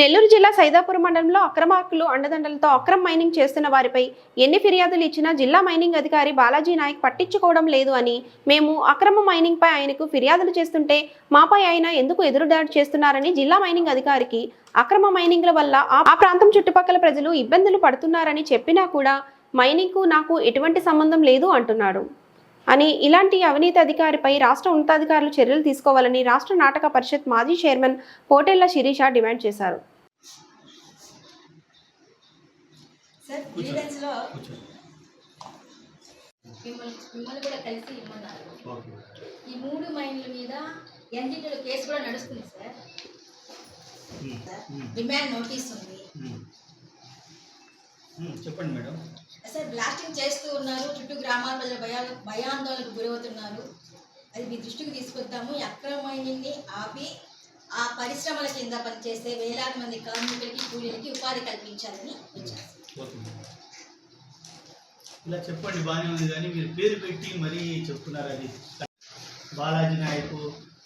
నెల్లూరు జిల్లా సైదాపురం మండలంలో అక్రమార్కులు అండదండలతో అక్రమ మైనింగ్ చేస్తున్న వారిపై ఎన్ని ఫిర్యాదులు ఇచ్చినా జిల్లా మైనింగ్ అధికారి బాలాజీ నాయక్ పట్టించుకోవడం లేదు అని, మేము అక్రమ మైనింగ్ పై ఆయనకు ఫిర్యాదులు చేస్తుంటే మాపై ఆయన ఎందుకు ఎదురుదాడి చేస్తున్నారని జిల్లా మైనింగ్ అధికారికి అక్రమ మైనింగ్ల వల్ల ఆ ప్రాంతం చుట్టుపక్కల ప్రజలు ఇబ్బందులు పడుతున్నారని చెప్పినా కూడా మైనింగ్కు నాకు ఎటువంటి సంబంధం లేదు అంటున్నాడు అని, ఇలాంటి అవినీతి అధికారిపై రాష్ట్ర ఉన్నతాధికారులు చర్యలు తీసుకోవాలని రాష్ట్ర నాటక పరిషత్ మాజీ చైర్మన్ పోటెళ్ల శిరీష డిమాండ్ చేశారు. మిమ్మల్ని కూడా కలిసి ఇమ్మన్నారు. ఈ 3 మైన్ల మీద ఎన్జిటీలో కేసు కూడా నడుస్తుంది సార్. డిమాండ్ నోటీస్ ఉంది. చెప్పండి మేడం. సార్ బ్లాస్టింగ్ చేస్తూ ఉన్నారు, చుట్టూ గ్రామాల ప్రజలు భయాందోళనకు గురవుతున్నారు. అది మీ దృష్టికి తీసుకొద్దాము. ఈ అక్రమ మైనింగ్ని ఆపి ఆ పరిశ్రమల కింద పనిచేసే వేలాది మంది కార్మికులకి కూలీలకి ఉపాధి కల్పించాలని వచ్చారు. ఇలా చెప్పండి, బాగానే ఉంది, కానీ మీరు పేరు పెట్టి మరీ చెప్తున్నారు. అది బాలాజీ నాయకు,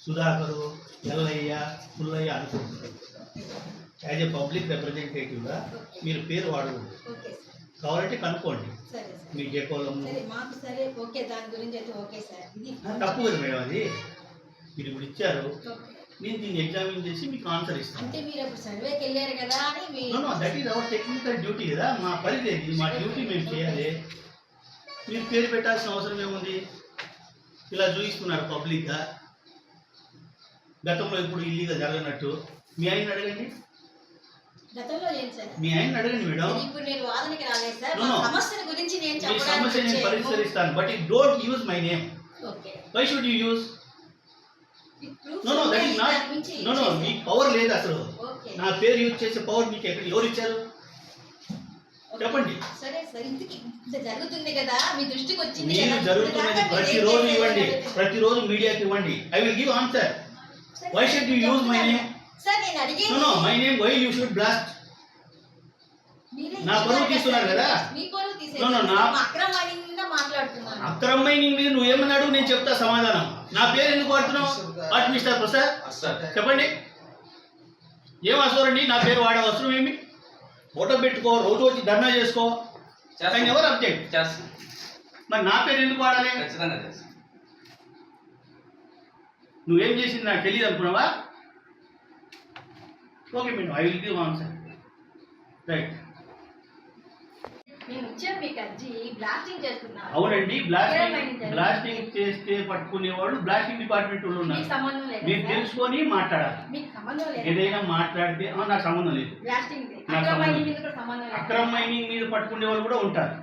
సుధాకరు, ఎల్లయ్య, పుల్లయ్య అనుకుంటున్నారు. యాజ్ ఏ పబ్లిక్ రిప్రజెంటేటివ్గా మీరు పేరు వాడకూడదు. కావాలంటే కనుక్కోండి. మీ జేకోలం తప్పు కదా మేడం. అది మీరు ఇప్పుడు ఇచ్చారు, నేను దీన్ని ఎగ్జామిన్ చేసి మీకు ఆన్సర్ ఇస్తాను. That is our technical duty కదా, మా పరిధి అది, మా డ్యూటీ మేము చేయాలి. మీరు పేరు పెట్టాల్సిన అవసరం ఏముంది? ఇలా చూపిస్తున్నారు పబ్లిక్గా. గతంలో ఇప్పుడు ఇల్లీగల్ జరగనట్టు మీ ఆయన అడగండి, మీ ఆయన అడగండి మేడం. సమస్య నేను పరిష్కరిస్తాను, but it don't use my name. Why should you use? That is not. మీకు పవర్ లేదు అసలు. నా పేరు యూజ్ చేసే పవర్ మీకు ఎక్కడ ఎవరు ఇచ్చారు చెప్పండి. మీరు జరుగుతున్నది ప్రతిరోజు ఇవ్వండి, ప్రతిరోజు మీడియాకి ఇవ్వండి. I will give answer. Why should you use my name? My name why you should blast? నా పరువు తీస్తున్నారు కదా. అక్రమ మైనింగ్ మీద నువ్వు ఏమన్నాడు నేను చెప్తా సమాధానం. నా పేరు ఎందుకు వాడుతున్నావు? వాట్ మిస్టర్ ప్రసాద్ చెప్పండి. ఏం అవసరం? నా పేరు వాడే అవసరం ఏమి? ఫోటో పెట్టుకో, రోజు వచ్చి ధర్నా చేసుకో. ఎవరు అబ్జెక్ట్ చేస్తా? మరి నా పేరు ఎందుకు వాడాలి? నువ్వేం చేసింది నాకు తెలియదు అనుకున్నావా? Okay madam, I will give answer. Right. అవునండి, బ్లాస్టింగ్ చేస్తే పట్టుకునేవాళ్ళు బ్లాస్టింగ్ డిపార్ట్మెంట్ వాళ్ళు ఉన్నారు. మీరు తెలుసుకొని మాట్లాడాలి. ఏదైనా మాట్లాడితే నాకు సంబంధం లేదు. అక్రమ మైనింగ్ మీద పట్టుకునే వాళ్ళు కూడా ఉంటారు.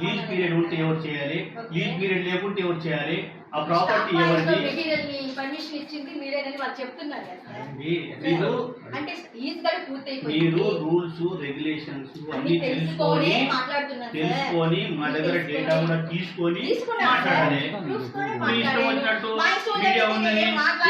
లీజ్ పీరియడ్ ఉంటే ఎవరు చేయాలి, లీజ్ పీరియడ్ లేకుంటే ఎవరు చేయాలి, ఆ ప్రాపర్టీ ఎవరిది? మీరు రూల్స్ రెగ్యులేషన్స్ అన్ని తెలుసుకొని మా దగ్గర డేటా కూడా తీసుకొని మాట్లాడాలి. మీ ఇష్టం వచ్చినట్టు మీడియా ఉందని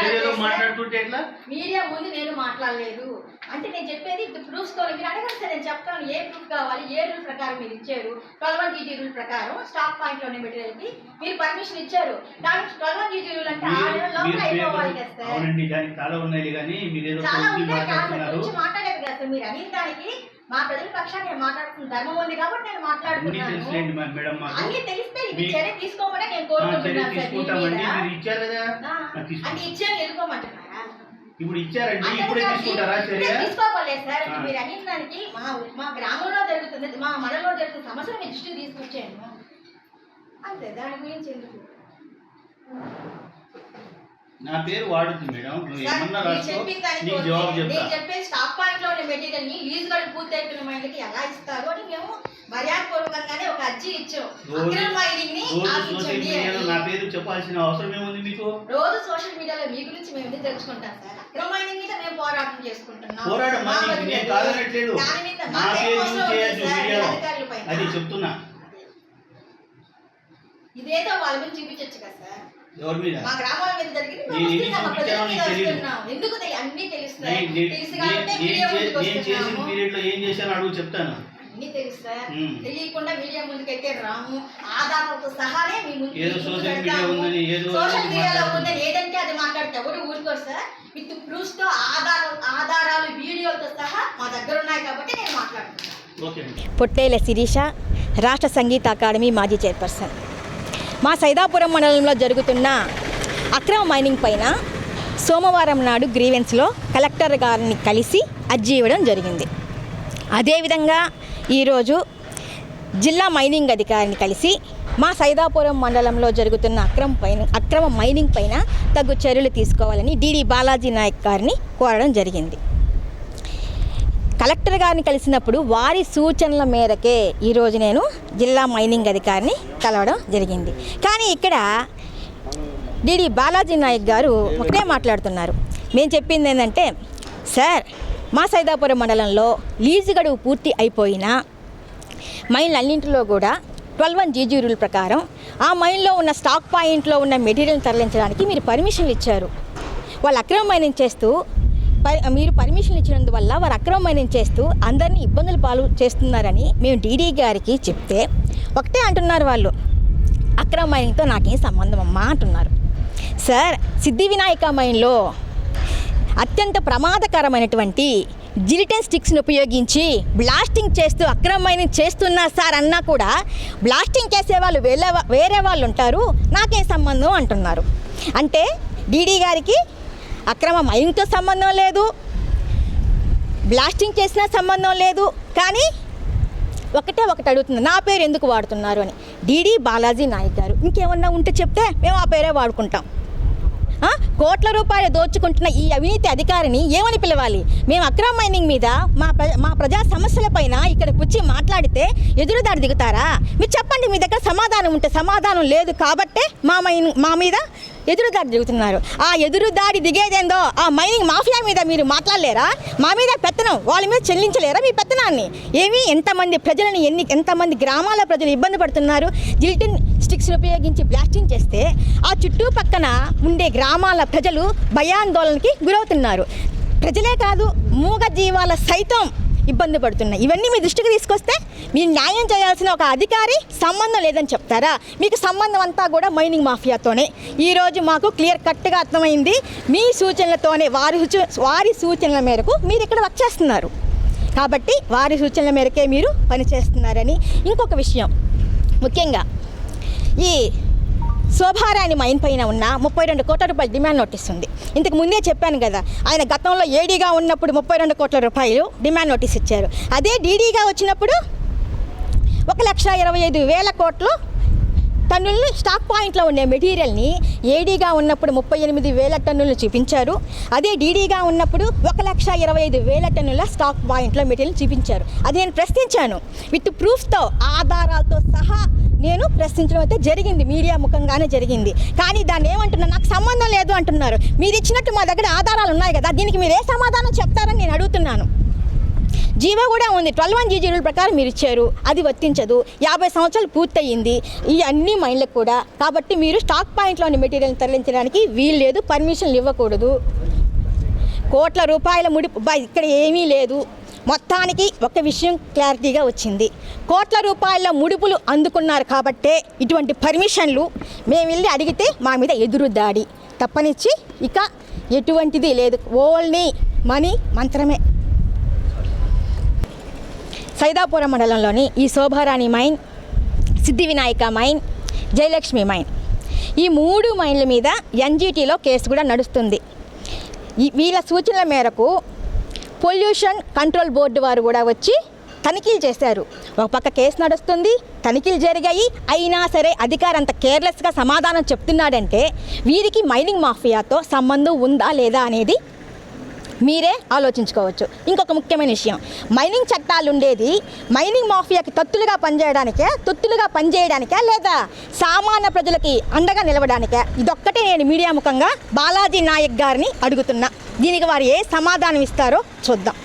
ఏదేదో మాట్లాడుతుంటే ఎట్లా? మీడియా ముందు నేను మాట్లాడలేదు అంటే నేను చెప్పేది ప్రూఫ్స్ తో మీరు అడగండి సార్, నేను చెప్తాను ఏ ప్రూఫ్ కావాలి, ఏ రూల్ ప్రకారం మీరు ఇచ్చారు. 12 GT రూల్ ప్రకారం స్టాక్ పాయింట్ లోనే మెటీరియల్కి మీరు పర్మిషన్ ఇచ్చారు. కానీ 12 GT రూల్ అంటే అవునండి, దానికి చాలా ఉన్నాయి. కానీ మీరు ఏదో మాట్లాడేది కదా సార్. మీరు అనే దానికి మా ప్రజల పక్షాన్ని నేను మాట్లాడుతున్న ధర్మం ఉంది కాబట్టి నేను మాట్లాడుతున్నాను. అన్ని తెలిస్తే చర్య తీసుకోమని నేను కోరుకుంటున్నాను. అంటే ఇచ్చాను ఎదుర్కోమంటున్నారా? ఇప్పుడు ఇచ్చారండి, ఇప్పుడే తీసుకుంటారా చర్య? తీసుకోలేదు సార్. మీరు అనే దానికి మా గ్రామంలో జరుగుతుంది, మా మండలంలో జరుగుతున్న సమస్యలు మీ దృష్టికి తీసుకొచ్చాను అంతే. దాని గురించి ఎందుకు నా పేరు వాడుతుంది మేడం. నువ్వు ఏమన్నా రాసుకో, నీకు జవాబు చెప్తా. నేను చెప్పే స్టాక్ పాయింట్ లో ఉన్న మెటీరియల్ ని లీజ్ గడువు పూర్తి అయిపోయిన మైండ్కి ఎలా ఇస్తారు అని మేము మర్యాదపూర్వకంగానే ఒక అర్జీ ఇచ్చాం. నా పేరు చెప్పాల్సిన అవసరం ఏముంది మీకు? రోజు సోషల్ మీడియాలో మీ గురించి మేము ఎందుకు తెలుసుకుంటాం సార్? అక్రమ మైనింగ్ మీద మేము పోరాటం చేసుకుంటున్నాం. అది చెప్తున్నా. ఇదేదో వాళ్ళ మీద చూపించచ్చు కదా సార్. ఎవరి మీద? మా గ్రామాల మీద జరిగింది ఎందుకు అన్ని తెలుస్తాయి. ఏం చేశాను అడుగు, చెప్తాను. అన్ని తెలుసు సార్. తెలియకుండా మీడియా ముందుకైతే రాము. ఆధారాలతో సహానే మీ ముందు సోషల్ మీడియాలో ఉందని ఏదంటే అది మాట్లాడితే ఎవరు ఊరుకోరు సార్. విత్ ప్రూఫ్స్ తో ఆధారాలు వీడియోలతో సహా ఓకే అండి. పొట్టేల శిరీష, రాష్ట్ర సంగీత అకాడమీ మాజీ చైర్పర్సన్. మా సైదాపురం మండలంలో జరుగుతున్న అక్రమ మైనింగ్ పైన సోమవారం నాడు గ్రీవెన్స్లో కలెక్టర్ గారిని కలిసి అర్జీ ఇవ్వడం జరిగింది. అదేవిధంగా ఈరోజు జిల్లా మైనింగ్ అధికారిని కలిసి మా సైదాపురం మండలంలో జరుగుతున్న అక్రమ మైనింగ్ పైన తగు చర్యలు తీసుకోవాలని డిడి బాలాజీ నాయక్ గారిని కోరడం జరిగింది. కలెక్టర్ గారిని కలిసినప్పుడు వారి సూచనల మేరకే ఈరోజు నేను జిల్లా మైనింగ్ అధికారిని కలవడం జరిగింది. కానీ ఇక్కడ డిడి బాలాజీ నాయక్ గారు ఒకటే మాట్లాడుతున్నారు. మేము చెప్పింది ఏంటంటే, సార్ మా సైదాపురం మండలంలో లీజు గడువు పూర్తి అయిపోయినా మైన్లన్నింటిలో కూడా 12(1) GG రూల్ ప్రకారం ఆ మైన్లో ఉన్న స్టాక్ పాయింట్లో ఉన్న మెటీరియల్ తరలించడానికి మీరు పర్మిషన్లు ఇచ్చారు. వాళ్ళు అక్రమ మైనింగ్ చేస్తూ మీరు పర్మిషన్లు ఇచ్చినందువల్ల వారు అక్రమ మైనింగ్ చేస్తూ అందరినీ ఇబ్బందులు పాలు చేస్తున్నారని మేము డీడీ గారికి చెప్తే ఒకటే అంటున్నారు వాళ్ళు, అక్రమ మైనింగ్తో నాకేం సంబంధం అమ్మా అంటున్నారు. సార్ సిద్ధి వినాయక మైన్లో అత్యంత ప్రమాదకరమైనటువంటి జిలిటన్ స్టిక్స్ని ఉపయోగించి బ్లాస్టింగ్ చేస్తూ అక్రమ మైనింగ్ చేస్తున్నారు సార్ అన్నా కూడా బ్లాస్టింగ్ చేసే వాళ్ళు వేరే వాళ్ళు ఉంటారు, నాకేం సంబంధం అంటున్నారు. అంటే డీడీ గారికి అక్రమ మైనింగ్తో సంబంధం లేదు, బ్లాస్టింగ్ చేసిన సంబంధం లేదు. కానీ ఒకటి అడుగుతుంది, నా పేరు ఎందుకు వాడుతున్నారు అని. డిడి బాలాజీ నాయక్ గారు ఇంకేమన్నా ఉంటే చెప్తే మేము ఆ పేరే వాడుకుంటాం. కోట్ల రూపాయలు దోచుకుంటున్న ఈ అవినీతి అధికారిని ఏమని పిలవాలి? మేము అక్రమ మైనింగ్ మీద మా ప్రజా సమస్యలపైన ఇక్కడికి వచ్చి మాట్లాడితే ఎదురుదాడి దిగుతారా? మీరు చెప్పండి, మీ దగ్గర సమాధానం ఉంటే. సమాధానం లేదు కాబట్టే మా మీద ఎదురుదాడి దిగుతున్నారు. ఆ ఎదురుదాడి దిగేదేందో ఆ మైనింగ్ మాఫియా మీద మీరు మాట్లాడలేరా? మా మీద పెత్తనం వాళ్ళ మీద చెల్లించలేరా మీ పెత్తనాన్ని? ఏమి ఎంతమంది ప్రజలని ఎంతమంది గ్రామాల ప్రజలు ఇబ్బంది పడుతున్నారు? జిలిటిన్ స్టిక్స్ని ఉపయోగించి బ్లాస్టింగ్ చేస్తే ఆ చుట్టుపక్కన ఉండే గ్రామాల ప్రజలు భయాందోళనకి గురవుతున్నారు. ప్రజలే కాదు, మూగ జీవాల సైతం ఇబ్బంది పడుతున్నాయి. ఇవన్నీ మీ దృష్టికి తీసుకొస్తే మీరు న్యాయం చేయాల్సిన ఒక అధికారి సంబంధం లేదని చెప్తారా? మీకు సంబంధం అంతా కూడా మైనింగ్ మాఫియాతోనే. ఈరోజు మాకు క్లియర్ కట్గా అర్థమైంది. మీ సూచనలతోనే వారి సూచనల మేరకు మీరు ఇక్కడ వర్క్ చేస్తున్నారు కాబట్టి వారి సూచనల మేరకే మీరు పనిచేస్తున్నారని. ఇంకొక విషయం, ముఖ్యంగా ఈ శోభారాణి మైన్ పైన ఉన్న 32 కోట్ల రూపాయల డిమాండ్ నోటీస్ ఉంది. ఇంతకు ముందే చెప్పాను కదా, ఆయన గతంలో ఏడీగా ఉన్నప్పుడు 32 కోట్ల రూపాయలు డిమాండ్ నోటీస్ ఇచ్చారు. అదే డీడీగా వచ్చినప్పుడు 1,25,000 కోట్లు టన్నుల్ని స్టాక్ పాయింట్లో ఉండే మెటీరియల్ని ఏడీగా ఉన్నప్పుడు 38,000 టన్నులు చూపించారు. అదే డీడీగా ఉన్నప్పుడు 1,25,000 టన్నుల స్టాక్ పాయింట్లో మెటీరియల్ చూపించారు. అది నేను ప్రశ్నించాను, విత్ ప్రూఫ్తో ఆధారాలతో సహా నేను ప్రశ్నించడం అయితే జరిగింది, మీడియా ముఖంగానే జరిగింది. కానీ దాన్ని ఏమంటున్నారు, నాకు సంబంధం లేదు అంటున్నారు. మీరు ఇచ్చినట్టు మా దగ్గర ఆధారాలు ఉన్నాయి కదా, దీనికి మీరు ఏ సమాధానం చెప్తారని నేను అడుగుతున్నాను. జీవో కూడా ఉంది, 12(1) GG రూల్ ప్రకారం మీరు ఇచ్చారు, అది వర్తించదు. 50 సంవత్సరాలు పూర్తయింది ఈ అన్ని మైన్లకు కూడా. కాబట్టి మీరు స్టాక్ పాయింట్లోని మెటీరియల్ తరలించడానికి వీలు లేదు, పర్మిషన్లు ఇవ్వకూడదు. కోట్ల రూపాయల ముడిపు ఇక్కడ ఏమీ లేదు. మొత్తానికి ఒక విషయం క్లారిటీగా వచ్చింది, కోట్ల రూపాయల ముడుపులు అందుకున్నారు కాబట్టే ఇటువంటి పర్మిషన్లు. మేము వెళ్ళి అడిగితే మా మీద ఎదురు దాడి తప్పనిచ్చి ఇక ఎటువంటిది లేదు, ఓన్లీ మనీ మంత్రమే. సైదాపురం మండలంలోని ఈ శోభారాణి మైన్, సిద్ధి వినాయక మైన్, జయలక్ష్మి మైన్, ఈ 3 మైన్ల మీద ఎన్జీటీలో కేసు కూడా నడుస్తుంది. వీళ్ళ సూచనల మేరకు పొల్యూషన్ కంట్రోల్ బోర్డు వారు కూడా వచ్చి తనిఖీలు చేశారు. ఒక పక్క కేసు నడుస్తుంది, తనిఖీలు జరిగాయి. అయినా సరే అధికారి అంత కేర్లెస్గా సమాధానం చెప్తున్నాడంటే వీరికి మైనింగ్ మాఫియాతో సంబంధం ఉందా లేదా అనేది మీరే ఆలోచించుకోవచ్చు. ఇంకొక ముఖ్యమైన విషయం, మైనింగ్ చట్టాలు ఉండేది మైనింగ్ మాఫియాకి తొత్తులుగా పనిచేయడానికే లేదా సామాన్య ప్రజలకి అండగా నిలవడానికే? ఇదొక్కటే నేను మీడియా ముఖంగా బాలాజీ నాయక్ గారిని అడుగుతున్నా. దీనికి వారు ఏ సమాధానం ఇస్తారో చూద్దాం.